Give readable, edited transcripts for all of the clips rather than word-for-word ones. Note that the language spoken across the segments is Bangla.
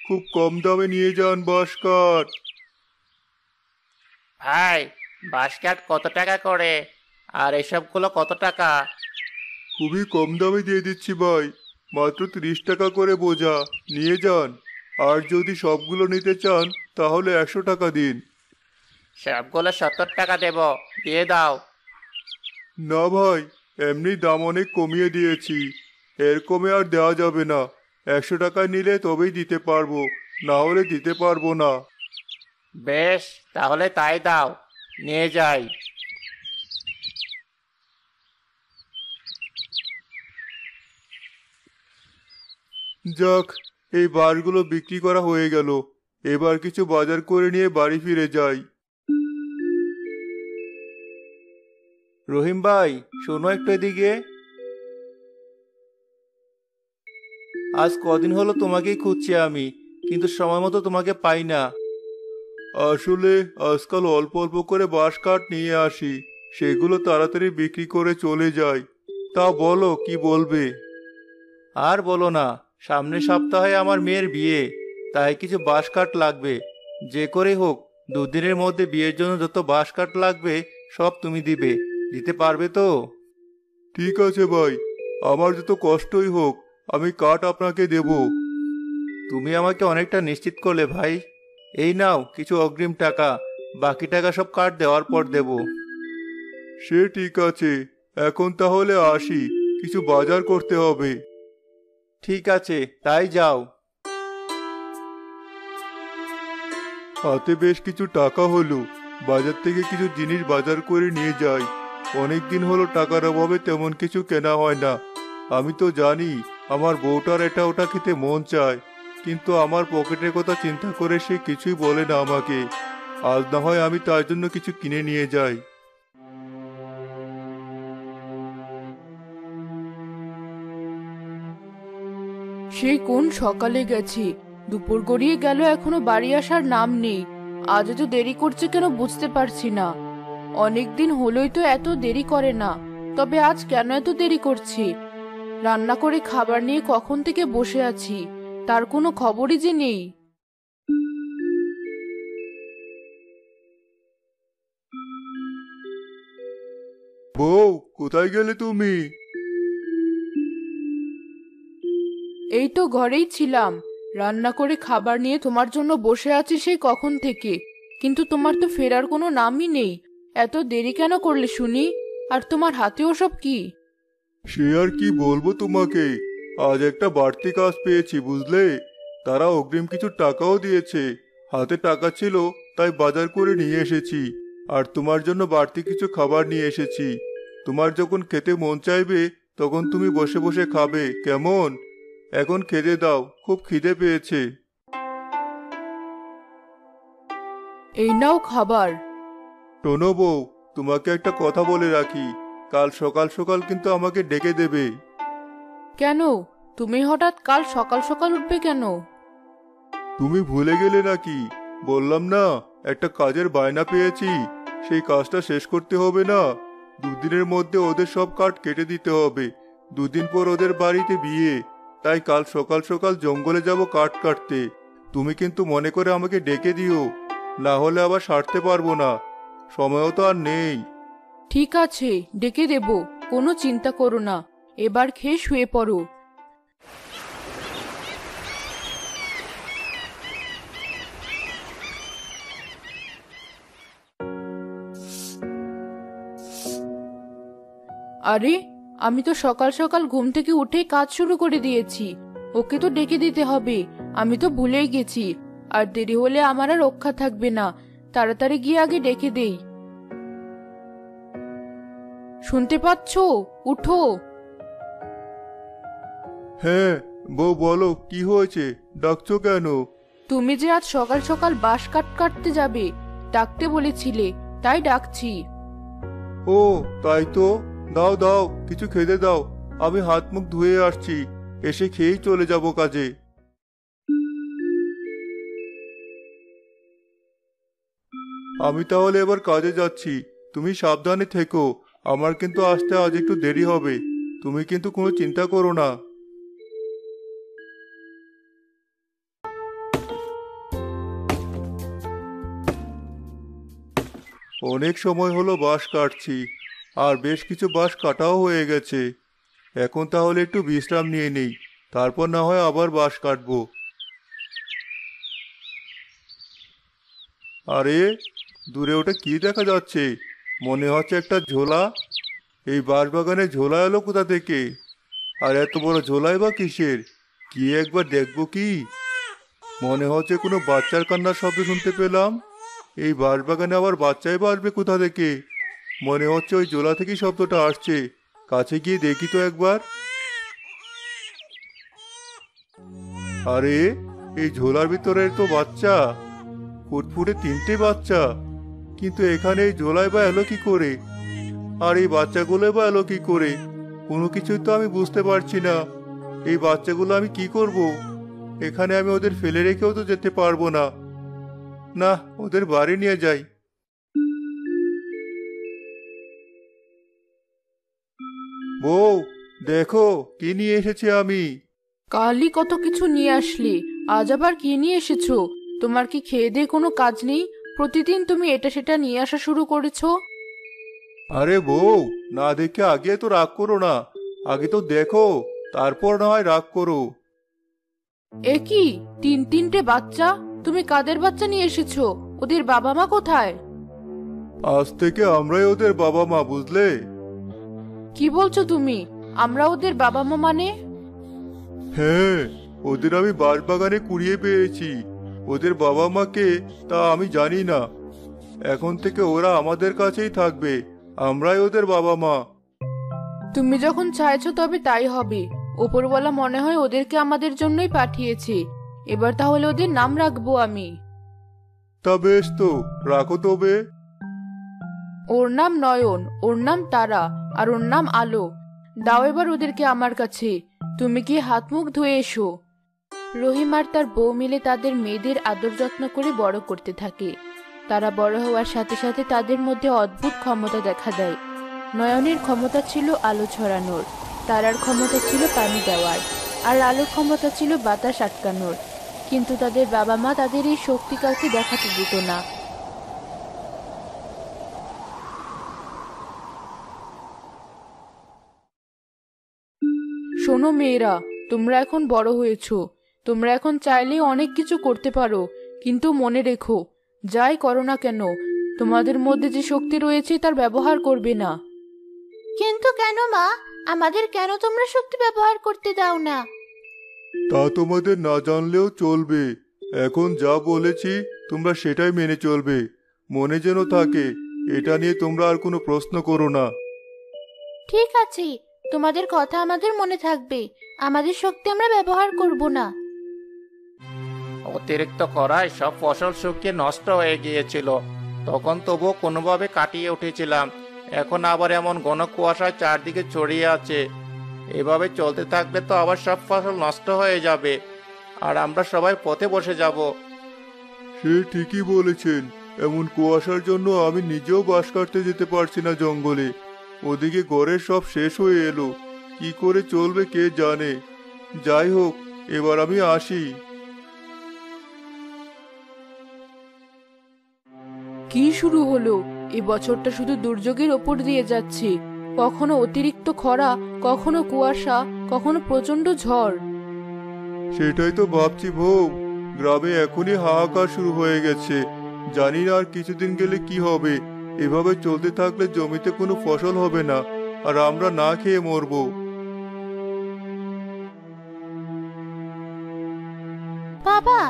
খুব কম দামে নিয়ে যান বাঁশ কাঠ। ভাই, বাঁশ কাঠ কত টাকা করে? আর এসবগুলো কত টাকা? খুবই কম দামে দিয়ে দিচ্ছি ভাই, মাত্র 30 টাকা করে বোঝা। নিয়ে যান। আর যদি সবগুলো নিতে চান তাহলে 100 টাকা দিন। সবগুলো 70 টাকা দেব, দিয়ে দাও। না ভাই, এমনি দাম অনেক কমিয়ে দিয়েছি, এর কমে আর দেওয়া যাবে না। 100 টাকা নিলে তবেই দিতে পারবো, না হলে দিতে পারবো না। বেশ, তাহলে তাই দাও, নিয়ে যাই। যাক, এই বারগুলো বিক্রি করা হয়ে গেল। এবার কিছু বাজার করে নিয়ে বাড়ি ফিরে যাই। রহিম ভাই, শোনো একটু এদিকে। আজ কদিন হলো তোমাকেই খুঁজছি আমি, কিন্তু সময় মতো তোমাকে পাই না। আসলে আজকাল অল্প অল্প করে বাঁশ কাঠ নিয়ে আসি, সেগুলো তাড়াতাড়ি বিক্রি করে চলে যাই। তা বলো, কি বলবে? আর বলো না, সামনের সপ্তাহে আমার মেয়ের বিয়ে, তাই কিছু বাঁশ কাঠ লাগবে। যে করে হোক 2 দিনের মধ্যে বিয়ের জন্য যত বাঁশ কাঠ লাগবে সব তুমি দিবে, দিতে পারবে তো? ঠিক আছে ভাই, আমার যত কষ্টই হোক আমি কাঠ আপনাকে দেব। তুমি আমাকে অনেকটা নিশ্চিত করলে ভাই। এই নাও কিছু অগ্রিম টাকা, বাকি টাকা সব কাঠ দেওয়ার পর দেব। সে ঠিক আছে, এখন তাহলে আসি, কিছু বাজার করতে হবে। ঠিক আছে, তাই যাও। হাতে বেশ কিছু টাকা হলো, বাজার থেকে কিছু জিনিস বাজার করে নিয়ে যাই। অনেক দিন হলো টাকার অভাবে তেমন কিছু কেনা হয় না। আমি তো জানি আমার বউটার এটা ওটা খেতে মন চায়, কিন্তু আমার পকেটের কথা চিন্তা করে সে কিছুই বলে না আমাকে। আজ না হয় আমি তার জন্য কিছু কিনে নিয়ে যাই। সেই কোন সকালে গেছি, দুপুর গড়িয়ে গেল, এখনো বাড়ি আসার নাম নেই। আজ এত দেরি করছে কেন বুঝতে পারছি না। অনেকদিন হলোই তো এত দেরি করে না, তবে আজ কেন এত দেরি করছি? রান্না করে খাবার নিয়ে কখন থেকে বসে আছি, তার কোনো খবরই যে নেই। বউ, কোথায় গেলে তুমি? এই তো ঘরেই ছিলাম, রান্না করে খাবার নিয়ে তোমার জন্য বসে আছি সেই কখন থেকে, কিন্তু তোমার তো ফেরার কোনো নামই নেই। এত দেরি কেন করলে শুনি? আর তোমার হাতেও সব কি? সে আর কি বলবো তোমাকে, আজ একটা বাড়তি কাজ পেয়েছি বুঝলে। তারা অগ্রিম কিছু টাকাও দিয়েছে, হাতে টাকা ছিল তাই বাজার করে নিয়ে এসেছি। আর তোমার জন্য বাড়তি কিছু খাবার নিয়ে এসেছি। তোমার যখন খেতে মন চাইবে তখন তুমি বসে বসে খাবে, কেমন? এখন খেতে দাও, খুব খিদে পেয়েছে। এই নাও খাবার। শোনো বউ, তোমাকে একটা কথা বলে রাখি, কাল সকাল সকাল কিন্তু আমাকে ডেকে দেবে। কেন? তুমি হঠাৎ কাল সকাল সকাল উঠবে কেন? তুমি ভুলে গেলে নাকি? বললাম না, একটা কাজের বায়না পেয়েছি, সেই কাজটা শেষ করতে হবে না? 2 দিনের মধ্যে ওদের সব কাঠ কেটে দিতে হবে। 2 দিন পর ওদের বাড়িতে বিয়ে, তাই কাল সকাল সকাল জঙ্গলে যাব কাঠ কাটতে। তুমি কিন্তু মনে করে আমাকে ডেকে দিও, না হলে আবার সারতে পারবো না, সময়ও তো আর নেই। ঠিক আছে, ডেকে দেব, কোনো চিন্তা করো না। এবার খেয়ে শুয়ে পড়ো। আরে, আমি তো সকাল সকাল ঘুম থেকে উঠে কাজ শুরু করে দিয়েছি। ওকে তো ডেকে দিতে হবে, আমি তো ভুলেই গেছি। আর দেরি হলে আমার আর রক্ষা থাকবে না, তাড়াতাড়ি গিয়ে আগে ডেকে দেই। শুনতে পাচ্ছো? উঠো। হ্যাঁ বউ, বলো কি হয়েছে, ডাকছো কেন? তুমি যে আজ সকাল সকাল বাঁশ কাটতে যাবে, ডাকতে বলেছিলে, তাই ডাকছি। ও তাই তো, দাও দাও কিছু খেতে দাও, আমি হাত মুখ ধুয়ে আসছি, এসে খেয়েই চলে যাব কাজে। আমি তাহলে এবার কাজে যাচ্ছি, তুমি সাবধানে থেকো। আমার কিন্তু আসতে আজ একটু দেরি হবে, তুমি কিন্তু কোনো চিন্তা করো না। অনেক সময় হলো বাঁশ কাটছি, আর বেশ কিছু বাঁশ কাটাও হয়ে গেছে। এখন তাহলে একটু বিশ্রাম নিয়ে নেই, তারপর না হয় আবার বাঁশ কাটবো। আরে, দূরে ওটা কি দেখা যাচ্ছে? মনে হচ্ছে একটা ঝোলা। এই বাঁশবাগানে ঝোলা এলো কোথা থেকে? আর এত বড় ঝোলাই বা কিসের? কি একবার দেখবো কি? মনে হচ্ছে কোনো বাচ্চার কান্নার শব্দ শুনতে পেলাম। এই বাঁশবাগানে আবার বাচ্চাই বা আসবে কোথা থেকে? মনে হচ্ছে ওই ঝোলা থেকেই শব্দটা আসছে। কাছে গিয়ে দেখি তো একবার। আরে, এই ঝোলার ভিতরে তো বাচ্চা, ফুটফুটে 3টে বাচ্চা। কিন্তু এখানে এই ঝোলায় বা এলো কি করে? আর এই বাচ্চাগুলো বা এলো কি করে? কোনো কিছুই তো আমি বুঝতে পারছি না। এই বাচ্চাগুলো আমি কি করব? এখানে আমি ওদের ফেলে রেখেও তো যেতে পারবো না। না, ওদের বাড়ি নিয়ে যাই। বউ, দেখো কি নিয়ে এসেছি আমি। কালই কত কিছু নিয়ে আসলি, আজ আবার কি নিয়ে এসেছো? তোমার কি খেয়ে দিয়ে কোনো কাজ নেই? প্রতিদিন তুমি এটা সেটা নিয়ে আসা শুরু করেছো। আরে বউ, না দেখে আগে তো রাগ করো না। আগে তো দেখো, তারপর না হয় রাগ করো। এ কি, 3টে বাচ্চা? তুমি কাদের বাচ্চা নিয়ে এসেছো? ওদের বাবা মা কোথায়? আজ থেকে আমরাই ওদের বাবা মা, বুঝলে? কি বলছো তুমি? আমরা ওদের বাবা মা মানে? হ্যাঁ, ওদের আমি বাঁশবাগানে কুড়িয়ে পেয়েছি। ওদের বাবা মা কে তা আমি জানি না। এখন থেকে ওরা আমাদের কাছেই থাকবে। আমরাই ওদের বাবা মা। তুমি যখন চাইছো তবে তাই হবে। ওপরওয়ালা মনে হয় ওদেরকে আমাদের জন্যই পাঠিয়েছে। এবার তাহলে ওদের নাম রাখবো আমি। তা বেশ, তো রাখো তবে। ওর নাম নয়ন, ওর নাম তারা, আর ওর নাম আলো। দাও এবার ওদেরকে আমার কাছে। তুমি কি হাত মুখ ধুয়ে এসো। রহিম আর তার বউ মিলে তাদের মেয়েদের আদর যত্ন করে বড় করতে থাকে। তারা বড় হওয়ার সাথে সাথে তাদের মধ্যে অদ্ভুত ক্ষমতা দেখা দেয়। নয়নের ক্ষমতা ছিল আলো ছড়ানোর, তারার ক্ষমতা ছিল পানি দেওয়ার, আর আলোর ক্ষমতা ছিল বাতাস আটকানোর। কিন্তু তাদের বাবা মা তাদের এই শক্তি কাউকে দেখাতে দিত না। শোনো মেয়েরা, তোমরা এখন বড় হয়েছো। তোমরা এখন চাইলেই অনেক কিছু করতে পারো, কিন্তু মনে রেখো, যাই করো না কেন, তোমাদের মধ্যে যে শক্তি রয়েছে তার ব্যবহার করবে না। কিন্তু কেন মা? আমাদের কেন তোমরা শক্তি ব্যবহার করতে দাও না? তা তোমাদের না জানলেও চলবে। এখন যা বলেছি তোমরা সেটাই মেনে চলবে। মনে যেন থাকে, এটা নিয়ে তোমরা আর কোনো প্রশ্ন করো না। ঠিক আছে, তোমাদের কথা আমাদের মনে থাকবে। আমাদের শক্তি আমরা ব্যবহার করব না। অতিরিক্ত খরায় সব ফসল শুকিয়ে নষ্ট হয়ে গিয়েছিল। তখন তবুও কোনোভাবে কাটিয়ে উঠেছিলাম। এখন আবার এমন ঘন কুয়াশা চারদিকে ছড়িয়ে আছে। এভাবে চলতে থাকলে তো আবার সব ফসল নষ্ট হয়ে যাবে, আর আমরা সবাই পথে বসে যাব। সে ঠিকই বলেছেন। এমন কুয়াশার জন্য আমি নিজেও বাঁশ কাটতে যেতে পারছি না জঙ্গলে। ওদিকে ঘরের সব শেষ হয়ে এলো। কি করে চলবে কে জানে। যাই হোক, এবার আমি আসি। কি শুরু হলো? এই বছরটা শুধু দুর্যোগের ওপর দিয়ে যাচ্ছে। কখনো অতিরিক্ত খরা, কখনো কুয়াশা, কখনো প্রচন্ড ঝড়। সেটাই তো ভাবছি বউ। গ্রামে এখনই হাহাকার শুরু হয়ে গেছে। জানি না আর কিছুদিন গেলে কি হবে। এভাবে চলতে থাকলে জমিতে কোনো ফসল হবে না, আর আমরা না খেয়ে মরবো। বাবা,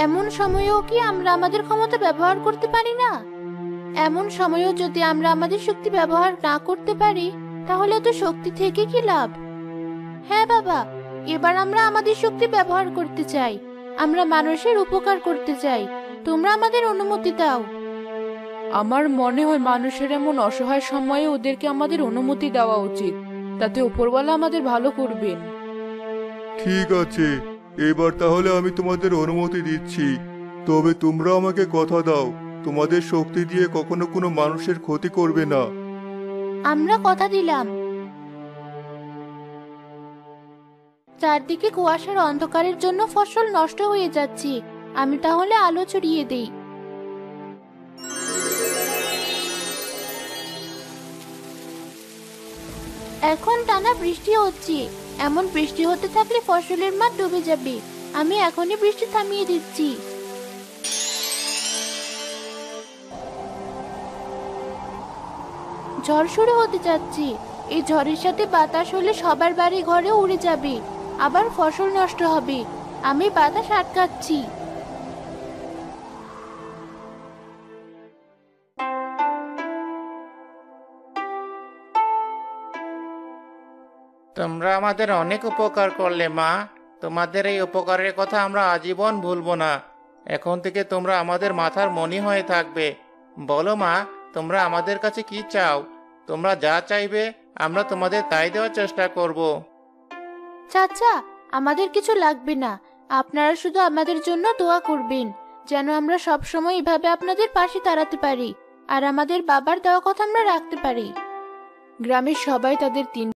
এমন সময়েও কি আমরা আমাদের ক্ষমতা ব্যবহার করতে পারি না? এমন সময়েও যদি আমরা আমাদের শক্তি ব্যবহার না করতে পারি, তাহলে তো শক্তি থেকে কি লাভ? হ্যাঁ বাবা, এবার আমরা আমাদের শক্তি ব্যবহার করতে চাই। আমরা মানুষের উপকার করতে চাই। তোমরা আমাদের অনুমতি দাও। আমার মনে হয় মানুষের এমন অসহায় সময়ে ওদেরকে আমাদের অনুমতি দেওয়া উচিত। তাতে উপরওয়ালা আমাদের ভালো করবেন। ঠিক আছে, এবার তাহলে আমি তোমাদের অনুমতি দিচ্ছি। তবে তোমরা আমাকে কথা দাও, তোমাদের শক্তি দিয়ে কখনো কোনো মানুষের ক্ষতি করবে না। আমরা কথা দিলাম। চারদিকে কুয়াশার অন্ধকারের জন্য ফসল নষ্ট হয়ে যাচ্ছে। আমি তাহলে আলো ছড়িয়ে দেই। এখন টানা বৃষ্টি হচ্ছে, এমন বৃষ্টি হতে থাকলে ফসলের মাঠ ডুবে যাবে। আমি এখনই বৃষ্টি থামিয়ে দিচ্ছি। ঝড় শুরু হতে যাচ্ছে। এই ঝড়ের সাথে বাতাস হলে সবার বাড়ি ঘরে উড়ে যাবে, আবার ফসল নষ্ট হবে। আমি বাতাস আটকাচ্ছি। তোমরা আমাদের অনেক উপকার করলে মা। তোমাদের এই উপকারের কথা আমরা আজীবন ভুলবো না। এখন থেকে তোমরা আমাদের মাথার মণি হয়ে থাকবে। বলো মা, তোমরা আমাদের কাছে কি চাও? তোমরা যা চাইবে আমরা তোমাদের তাই দেওয়ার চেষ্টা করব। চাচা, আমাদের কিছু লাগবে না। আপনারা শুধু আমাদের জন্য দোয়া করবেন, যেন আমরা সব সময় এভাবে আপনাদের পাশে দাঁড়াতে পারি আর আমাদের বাবার দেওয়া কথা আমরা রাখতে পারি। গ্রামের সবাই তাদের 3